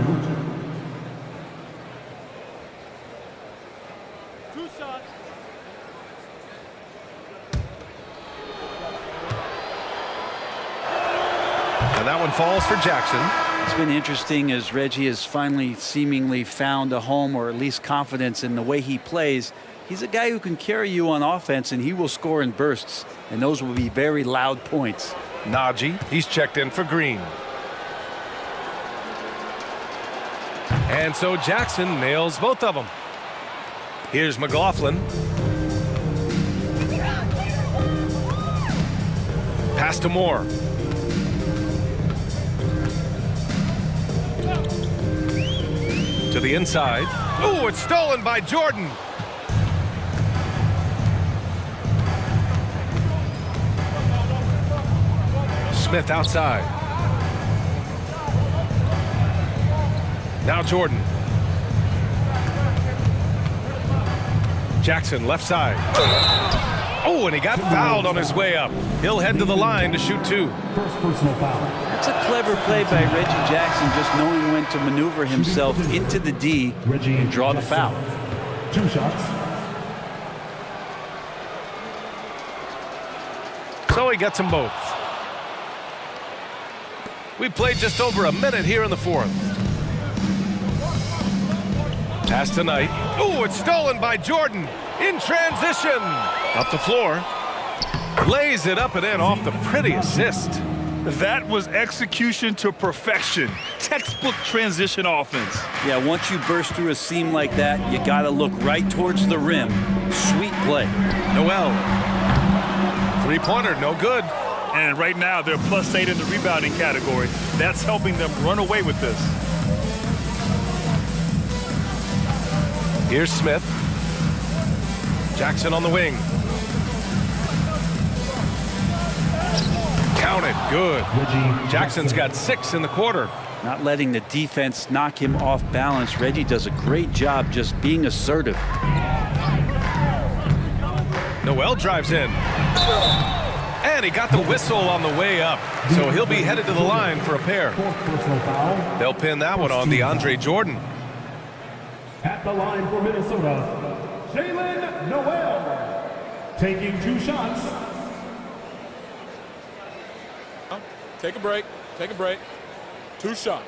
And that one falls for Jackson. It's been interesting as Reggie has finally seemingly found a home, or at least confidence in the way he plays. He's a guy who can carry you on offense, and he will score in bursts, and those will be very loud points. Najee, he's checked in for Green. And so Jackson nails both of them. Here's McLaughlin. Pass to Moore. To the inside. Oh, it's stolen by Jordan. Smith outside. Now Jordan. Jackson left side. Oh, and he got fouled on his way up. He'll head to the line to shoot 2. First personal foul. That's a clever play by Reggie Jackson, just knowing when to maneuver himself into the D and draw the foul. 2 shots. So he gets them both. We played just over a minute here in the 4th. Pass to Knight. Oh, it's stolen by Jordan. In transition. Up the floor. Lays it up and in off the pretty assist. That was execution to perfection. Textbook transition offense. Yeah, once you burst through a seam like that, you got to look right towards the rim. Sweet play. Noel. Three-pointer, no good. And right now, they're +8 in the rebounding category. That's helping them run away with this. Here's Smith. Jackson on the wing. Counted, good. Jackson's got 6 in the quarter. Not letting the defense knock him off balance. Reggie does a great job just being assertive. Noel drives in. And he got the whistle on the way up. So he'll be headed to the line for a pair. They'll pin that one on DeAndre Jordan. At the line for Minnesota, Jalen Noel, taking 2 shots. Take a break. Take a break. 2 shots.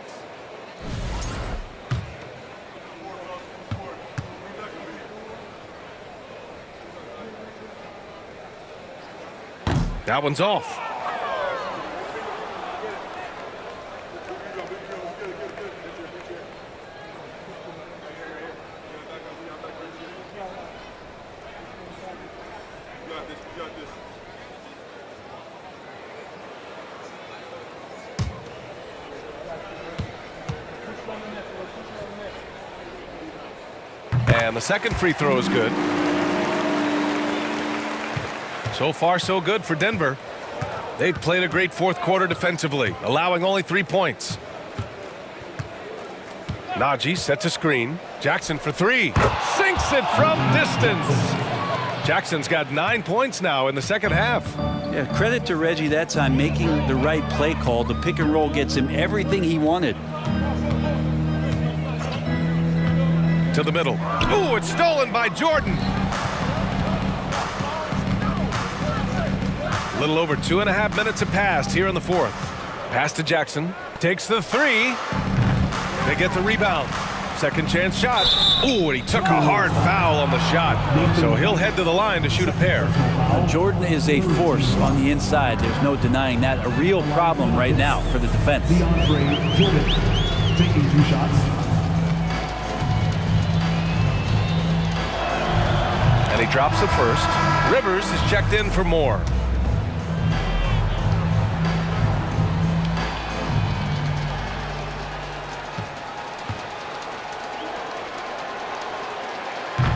That one's off. And the second free throw is good. So far, so good for Denver. They've played a great fourth quarter defensively, allowing only 3 points. Najee sets a screen. Jackson for 3. Sinks it from distance. Jackson's got 9 points now in the second half. Yeah, credit to Reggie that time making the right play call. The pick and roll gets him everything he wanted. To the middle. Ooh, it's stolen by Jordan. A little over 2.5 minutes have passed here in the fourth. Pass to Jackson. Takes the 3. They get the rebound. Second chance shot. Ooh, and he took a hard foul on the shot. So he'll head to the line to shoot a pair. Jordan is a force on the inside. There's no denying that. A real problem right now for the defense. DeAndre Jordan, taking 2 shots. And he drops the first. Rivers is checked in for more.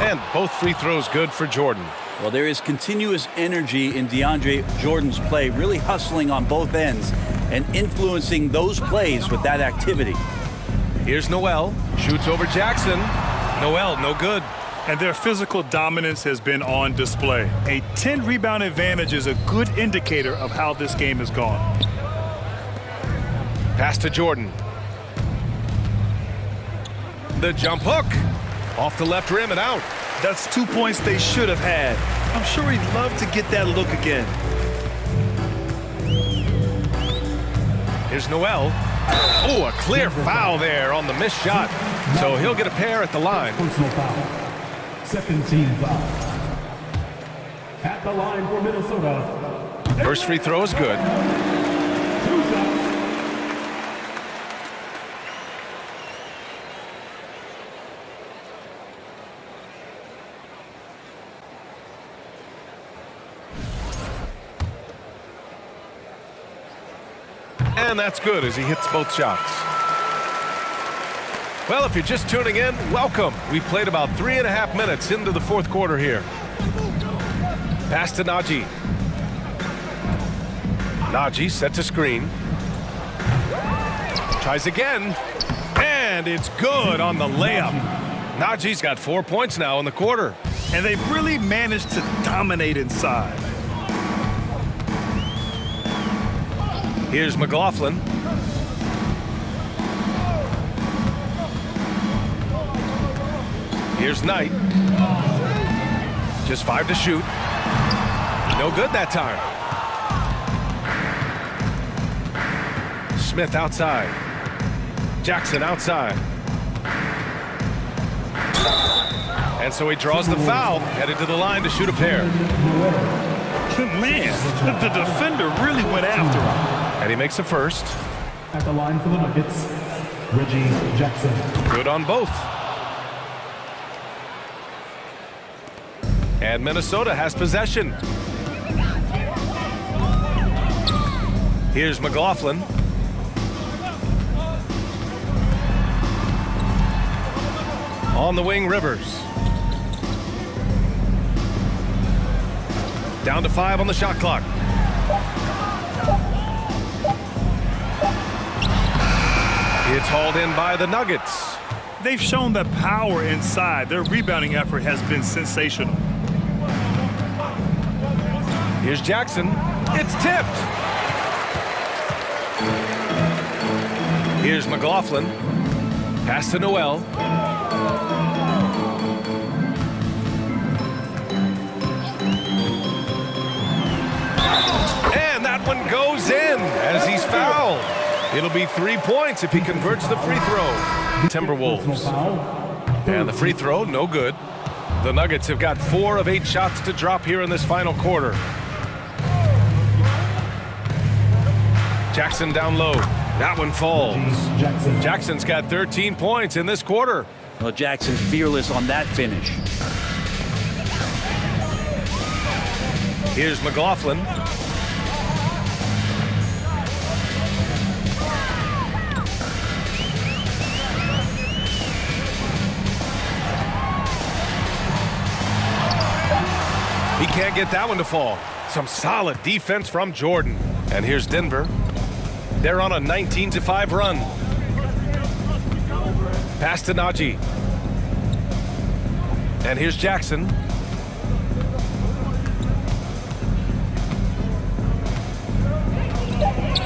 And both free throws good for Jordan. Well, there is continuous energy in DeAndre Jordan's play, really hustling on both ends and influencing those plays with that activity. Here's Noel. Shoots over Jackson. Noel, no good. And their physical dominance has been on display. A 10-rebound advantage is a good indicator of how this game has gone. Pass to Jordan. The jump hook. Off the left rim and out. That's 2 points they should have had. I'm sure he'd love to get that look again. Here's Noel. Oh, a clear foul there on the missed shot. So he'll get a pair at the line. Personal foul. Second team foul. At the line for Minnesota. First free throw is good. 2 shots. And that's good as he hits both shots. Well, if you're just tuning in, welcome. We've played about 3.5 minutes into the fourth quarter here. Pass to Najee. Najee sets a screen. Tries again. And it's good on the layup. Najee's got 4 points now in the quarter. And they've really managed to dominate inside. Here's McLaughlin. Here's Knight. Just 5 to shoot. No good that time. Smith outside. Jackson outside. And so he draws the foul, headed to the line to shoot a pair. Man, the defender really went after him. And he makes the first. At the line for the Nuggets, Reggie Jackson. Good on both. And Minnesota has possession. Here's McLaughlin. On the wing, Rivers. Down to 5 on the shot clock. It's hauled in by the Nuggets. They've shown that power inside. Their rebounding effort has been sensational. Here's Jackson. It's tipped. Here's McLaughlin. Pass to Noel. And that one goes in as he's fouled. It'll be 3 points if he converts the free throw. Timberwolves. And the free throw, no good. The Nuggets have got 4 of 8 shots to drop here in this final quarter. Jackson down low. That one falls. Jackson's got 13 points in this quarter. Well, Jackson fearless on that finish. Here's McLaughlin. He can't get that one to fall. Some solid defense from Jordan. And here's Denver. They're on a 19-5 run. Pass to Najee. And here's Jackson.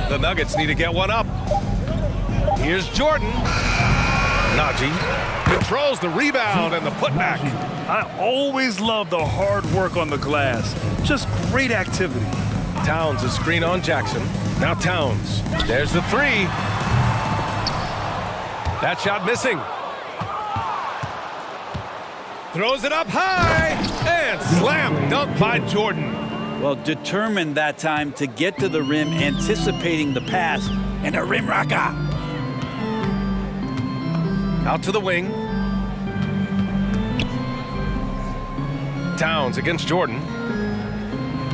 The Nuggets need to get one up. Here's Jordan. Najee controls the rebound and the putback. I always love the hard work on the glass. Just great activity. Towns a screen on Jackson. Now Towns. There's the 3. That shot missing. Throws it up high and slam dunk by Jordan. Well, determined that time to get to the rim, anticipating the pass, and a rim rocker. Out to the wing. Towns against Jordan.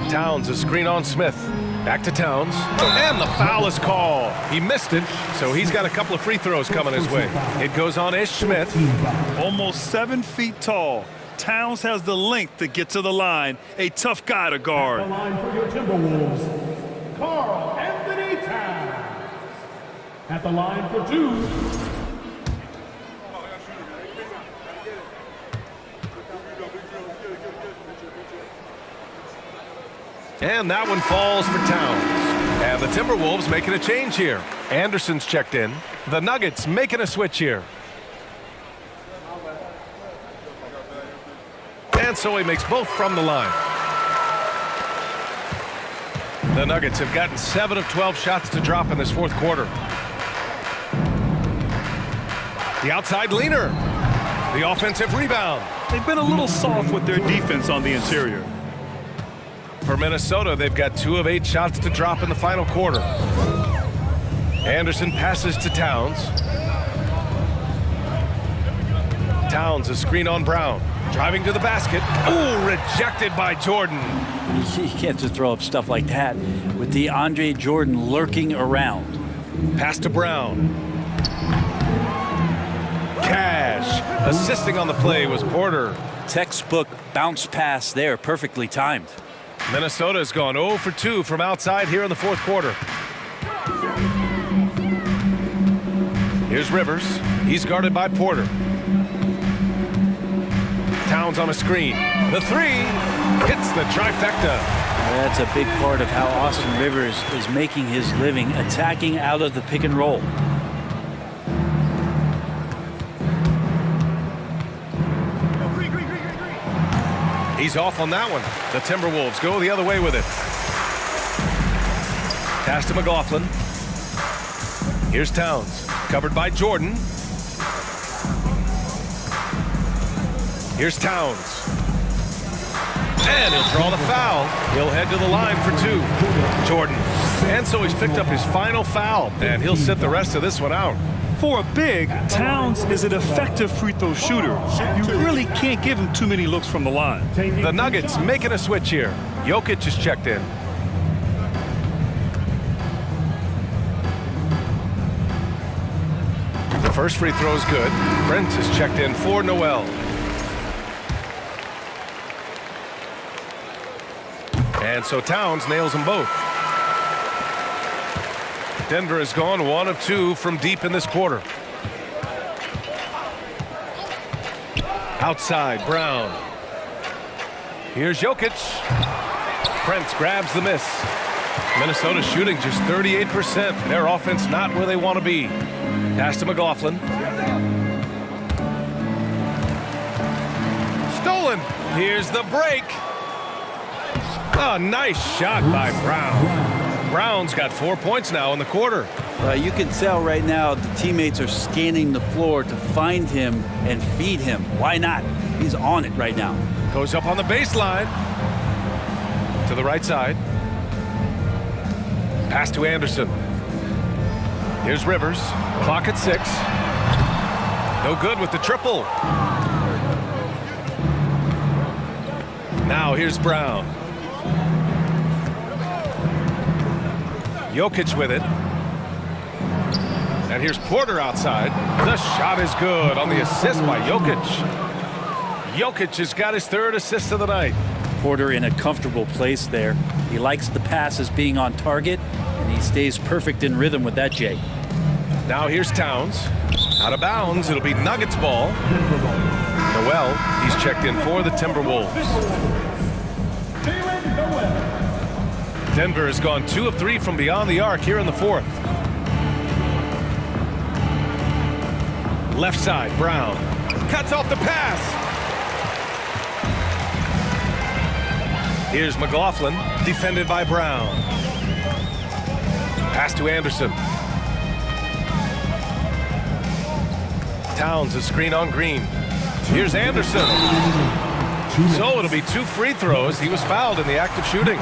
Towns a screen on Smith. Back to Towns. And the foul is called. He missed it, so he's got a couple of free throws coming his way. It goes on Ish Smith. Almost 7 feet tall. Towns has the length to get to the line. A tough guy to guard. At the line for your Timberwolves, Karl Anthony Towns. At the line for 2. And that one falls for Towns. And the Timberwolves making a change here. Anderson's checked in. The Nuggets making a switch here. And so he makes both from the line. The Nuggets have gotten 7 of 12 shots to drop in this fourth quarter. The outside leaner. The offensive rebound. They've been a little soft with their defense on the interior. For Minnesota, they've got 2 of 8 shots to drop in the final quarter. Anderson passes to Towns. Towns a screen on Brown. Driving to the basket. Ooh, rejected by Jordan. You can't just throw up stuff like that with DeAndre Jordan lurking around. Pass to Brown. Cash. Assisting on the play was Porter. Textbook bounce pass there, perfectly timed. Minnesota has gone 0 for 2 from outside here in the fourth quarter. Here's Rivers. He's guarded by Porter. Towns on a screen. The 3 hits the trifecta. That's a big part of how Austin Rivers is making his living, attacking out of the pick and roll. He's off on that one. The Timberwolves go the other way with it. Pass to McLaughlin. Here's Towns. Covered by Jordan. Here's Towns. And he'll draw the foul. He'll head to the line for 2. Jordan. And so he's picked up his final foul, and he'll sit the rest of this one out. For a big, Towns is an effective free throw shooter. You really can't give him too many looks from the line. The Nuggets making a switch here. Jokic is checked in. The first free throw is good. Prince is checked in for Noel. And so Towns nails them both. Denver has gone 1 of 2 from deep in this quarter. Outside, Brown. Here's Jokic. Prince grabs the miss. Minnesota shooting just 38%. Their offense not where they want to be. Pass to McLaughlin. Stolen. Here's the break. Oh, nice shot by Brown. Brown's got 4 points now in the quarter. You can tell right now the teammates are scanning the floor to find him and feed him. Why not? He's on it right now. Goes up on the baseline. To the right side. Pass to Anderson. Here's Rivers. Clock at 6. No good with the triple. Now here's Brown. Jokic with it. And here's Porter outside. The shot is good on the assist by Jokic. Jokic has got his 3rd assist of the night. Porter in a comfortable place there. He likes the passes being on target, and he stays perfect in rhythm with that, Jay. Now here's Towns. Out of bounds. It'll be Nuggets ball. Noel, he's checked in for the Timberwolves. Denver has gone 2 of 3 from beyond the arc here in the 4th. Left side, Brown. Cuts off the pass. Here's McLaughlin, defended by Brown. Pass to Anderson. Towns a screen on Green. Here's Anderson. So it'll be 2 free throws. He was fouled in the act of shooting.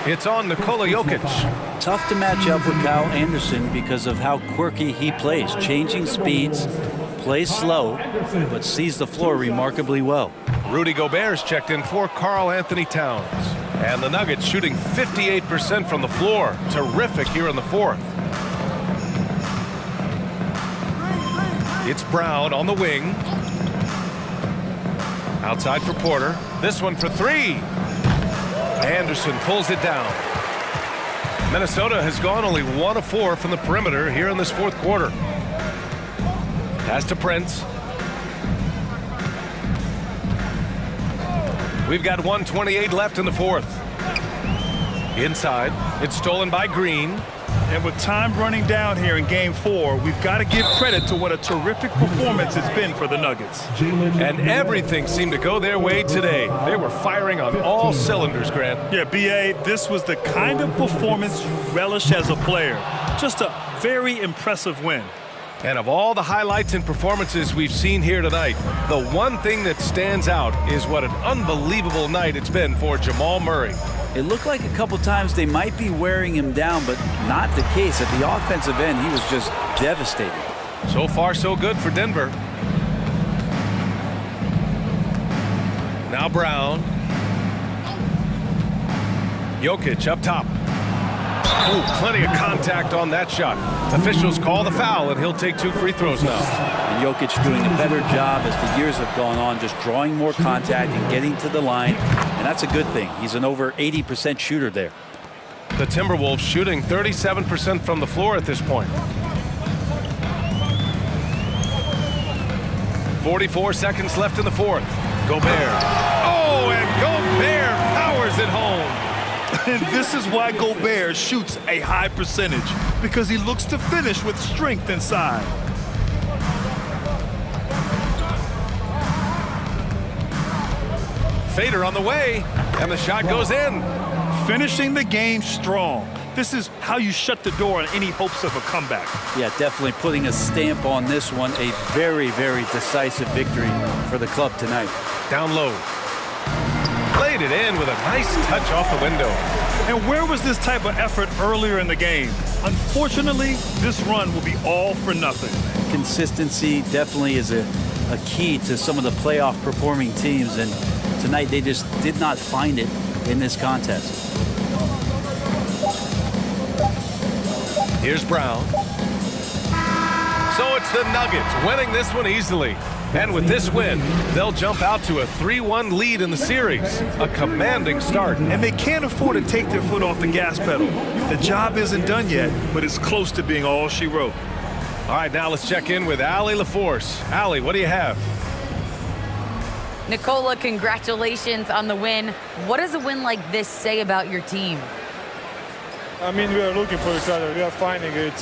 It's on Nikola Jokic. Tough to match up with Kyle Anderson because of how quirky he plays. Changing speeds, plays slow, but sees the floor remarkably well. Rudy Gobert's checked in for Karl Anthony Towns. And the Nuggets shooting 58% from the floor. Terrific here in the 4th. It's Brown on the wing. Outside for Porter. This one for 3. Anderson pulls it down. Minnesota has gone only 1 of 4 from the perimeter here in this 4th quarter. Pass to Prince. We've got 1:28 left in the 4th. Inside, it's stolen by Green. And with time running down here in Game 4, we've got to give credit to what a terrific performance it's been for the Nuggets. And everything seemed to go their way today. They were firing on all cylinders, Grant. Yeah, B.A., this was the kind of performance relish as a player. Just a very impressive win. And of all the highlights and performances we've seen here tonight, the one thing that stands out is what an unbelievable night it's been for Jamal Murray. It looked like a couple times they might be wearing him down, but not the case. At the offensive end, he was just devastating. So far, so good for Denver. Now Brown. Jokic up top. Ooh, plenty of contact on that shot. Officials call the foul, and he'll take 2 free throws now. And Jokic doing a better job as the years have gone on, just drawing more contact and getting to the line. And that's a good thing. He's an over 80% shooter there. The Timberwolves shooting 37% from the floor at this point. 44 seconds left in the 4th. Gobert. Oh, and Gobert powers it home. And this is why Gobert shoots a high percentage, because he looks to finish with strength inside. Fader on the way, and the shot goes in. Finishing the game strong. This is how you shut the door on any hopes of a comeback. Yeah, definitely putting a stamp on this one. A very, very decisive victory for the club tonight. Down low. laid it in with a nice touch off the window. And where was this type of effort earlier in the game? Unfortunately, this run will be all for nothing. Consistency definitely is a key to some of the playoff performing teams, and tonight they just did not find it in this contest. Here's Brown. So it's the Nuggets winning this one easily. And with this win, they'll jump out to a 3-1 lead in the series. A commanding start. And they can't afford to take their foot off the gas pedal. The job isn't done yet, but it's close to being all she wrote. All right, now let's check in with Allie LaForce. Allie, what do you have? Nicola, congratulations on the win. What does a win like this say about your team? I mean, we are looking for each other. We are finding it.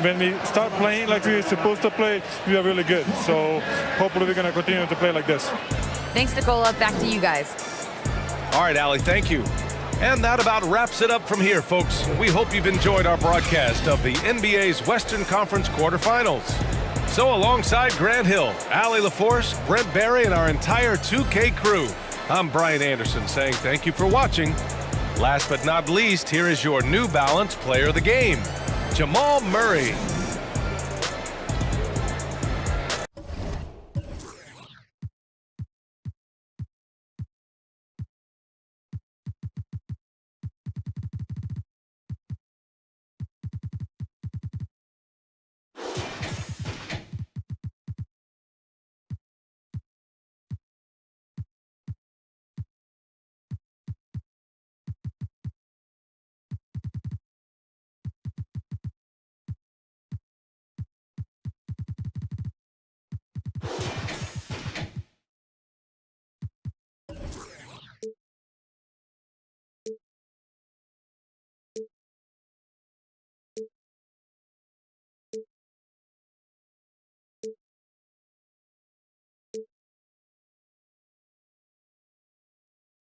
When we start playing like we're supposed to play, we are really good. So hopefully we're going to continue to play like this. Thanks, Nicola. Back to you guys. All right, Allie, thank you. And that about wraps it up from here, folks. We hope you've enjoyed our broadcast of the NBA's Western Conference quarterfinals. So alongside Grant Hill, Allie LaForce, Brent Barry, and our entire 2K crew, I'm Brian Anderson saying thank you for watching. Last but not least, here is your New Balance Player of the Game, Jamal Murray.